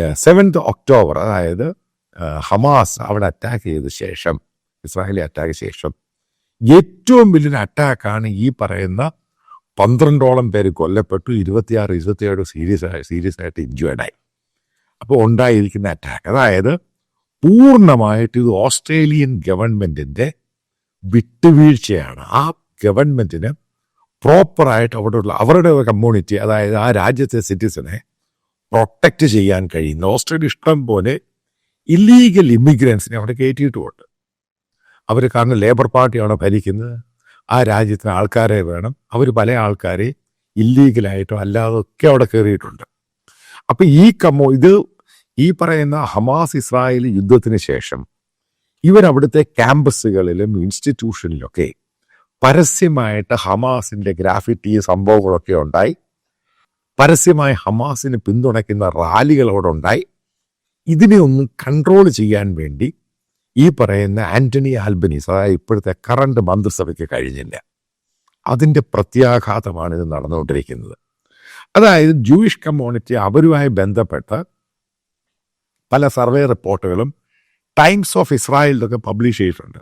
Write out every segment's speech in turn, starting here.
7th October, അതായത് Hamas അവിടെ attack ചെയ്ത ശേഷം, ഇസ്രായേലി അറ്റാക്ക് ശേഷം ഏറ്റവും വലിയൊരു അറ്റാക്കാണ് ഈ പറയുന്ന 12ഓളം പേര് കൊല്ലപ്പെട്ടു, 26-27 സീരിയസ് ആയിട്ട് ഇൻജുവേർഡായി. അപ്പോൾ ഉണ്ടായിരിക്കുന്ന അറ്റാക്ക്, അതായത് പൂർണ്ണമായിട്ട് ഇത് ഓസ്ട്രേലിയൻ ഗവൺമെൻറ്റിൻ്റെ വിട്ടുവീഴ്ചയാണ്. ആ ഗവൺമെൻറ്റിന് പ്രോപ്പറായിട്ട് അവിടെയുള്ള അവരുടെ കമ്മ്യൂണിറ്റി, അതായത് ആ രാജ്യത്തെ സിറ്റിസനെ പ്രൊട്ടക്റ്റ് ചെയ്യാൻ കഴിയുന്ന, ഓസ്ട്രേലിയ ഇഷ്ടം പോലെ ഇല്ലീഗൽ ഇമിഗ്രൻസിനെ അവിടെ കയറ്റിയിട്ടുമുണ്ട്. അവർ കാരണം ലേബർ പാർട്ടിയാണ് ഭരിക്കുന്നത്, ആ രാജ്യത്തിന് ആൾക്കാരെ വേണം, അവർ പല ആൾക്കാരെ ഇല്ലീഗലായിട്ടോ അല്ലാതൊക്കെ അവിടെ കയറിയിട്ടുണ്ട്. അപ്പം ഇത് ഈ പറയുന്ന ഹമാസ് ഇസ്രായേൽ യുദ്ധത്തിന് ശേഷം ഇവരവിടുത്തെ ക്യാമ്പസുകളിലും ഇൻസ്റ്റിറ്റ്യൂഷനിലൊക്കെ പരസ്യമായിട്ട് ഹമാസിൻ്റെ ഗ്രാഫിറ്റി സംഭവങ്ങളൊക്കെ ഉണ്ടായി. പരസ്യമായി ഹമാസിന് പിന്തുണയ്ക്കുന്ന റാലികൾ അവിടെ ഉണ്ടായി. ഇതിനെ ഒന്നും കൺട്രോൾ ചെയ്യാൻ വേണ്ടി ഈ പറയുന്ന ആന്റണി ആൽബനീസ്, അതായത് ഇപ്പോഴത്തെ കറണ്ട് മന്ത്രിസഭയ്ക്ക് കഴിഞ്ഞില്ല. അതിൻ്റെ പ്രത്യാഘാതമാണ് ഇത് നടന്നുകൊണ്ടിരിക്കുന്നത്. അതായത് ജൂയിഷ് കമ്മ്യൂണിറ്റി അവരുമായി ബന്ധപ്പെട്ട പല സർവേ റിപ്പോർട്ടുകളും ടൈംസ് ഓഫ് ഇസ്രായേലിലൊക്കെ പബ്ലിഷ് ചെയ്തിട്ടുണ്ട്.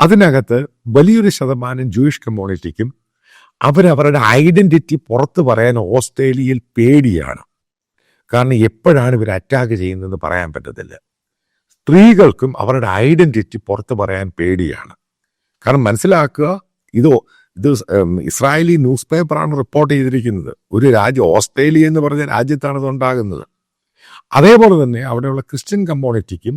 അതിനകത്ത് വലിയൊരു ശതമാനം ജൂയിഷ് കമ്മ്യൂണിറ്റിക്കും അവരവരുടെ ഐഡൻറ്റിറ്റി പുറത്ത് പറയാൻ ഓസ്ട്രേലിയയിൽ പേടിയാണ്. കാരണം എപ്പോഴാണ് ഇവർ അറ്റാക്ക് ചെയ്യുന്നതെന്ന് പറയാൻ പറ്റത്തില്ല. സ്ത്രീകൾക്കും അവരുടെ ഐഡൻറ്റിറ്റി പുറത്ത് പറയാൻ പേടിയാണ്. കാരണം മനസ്സിലാക്കുക, ഇത് ഇസ്രായേലി ന്യൂസ് പേപ്പറാണ് റിപ്പോർട്ട് ചെയ്തിരിക്കുന്നത്. ഒരു രാജ്യം, ഓസ്ട്രേലിയ എന്ന് പറഞ്ഞ രാജ്യത്താണ് ഇത് ഉണ്ടാകുന്നത്. അതേപോലെ തന്നെ അവിടെയുള്ള ക്രിസ്ത്യൻ കമ്മ്യൂണിറ്റിക്കും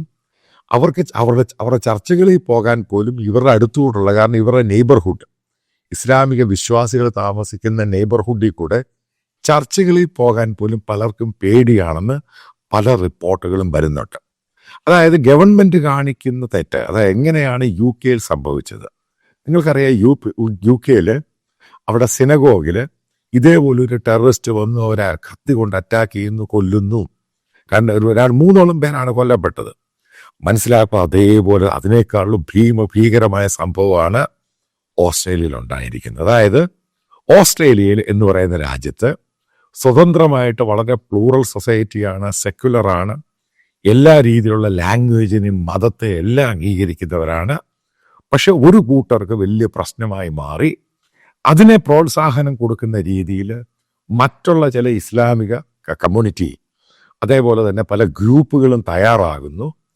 അവർക്ക് അവരുടെ ചർച്ചകളിൽ പോകാൻ പോലും ഇവരുടെ അടുത്തുകൂടുള്ള, കാരണം ഇവരുടെ നെയ്ബർഹുഡ്, ഇസ്ലാമിക വിശ്വാസികൾ താമസിക്കുന്ന നെയ്ബർഹുഡിൽ കൂടെ ചർച്ചകളിൽ പോകാൻ പോലും പലർക്കും പേടിയാണെന്ന് പല റിപ്പോർട്ടുകളും വരുന്നുണ്ട്. അതായത് ഗവൺമെൻറ് കാണിക്കുന്ന തെറ്റ്, അതായത് എങ്ങനെയാണ് UK സംഭവിച്ചത്. നിങ്ങൾക്കറിയാം, UK അവിടെ സിനഗോഗിൽ ഇതേപോലൊരു ടെററിസ്റ്റ് വന്ന് ഒരാൾ കത്തി കൊണ്ട് അറ്റാക്ക് ചെയ്യുന്നു, കൊല്ലുന്നു. കാരണം ഒരാൾ 3ഓളം പേരാണ് കൊല്ലപ്പെട്ടത്. മനസ്സിലാക്കുക, അതേപോലെ അതിനേക്കാളും ഭീകരമായ സംഭവമാണ് ഓസ്ട്രേലിയയിൽ ഉണ്ടായിരിക്കുന്നത്. അതായത് ഓസ്ട്രേലിയയിൽ എന്ന് പറയുന്ന രാജ്യത്ത് സ്വതന്ത്രമായിട്ട് വളരെ പ്ലൂറൽ സൊസൈറ്റിയാണ്, സെക്യുലറാണ്, എല്ലാ രീതിയിലുള്ള ലാംഗ്വേജിനെയും മതത്തെ എല്ലാം അംഗീകരിക്കുന്നവരാണ്. പക്ഷെ ഒരു കൂട്ടർക്ക് വലിയ പ്രശ്നമായി മാറി അതിനെ പ്രോത്സാഹനം കൊടുക്കുന്ന രീതിയിൽ മറ്റുള്ള ചില ഇസ്ലാമിക കമ്മ്യൂണിറ്റി, അതേപോലെ തന്നെ പല ഗ്രൂപ്പുകളും തയ്യാറാകുന്നു.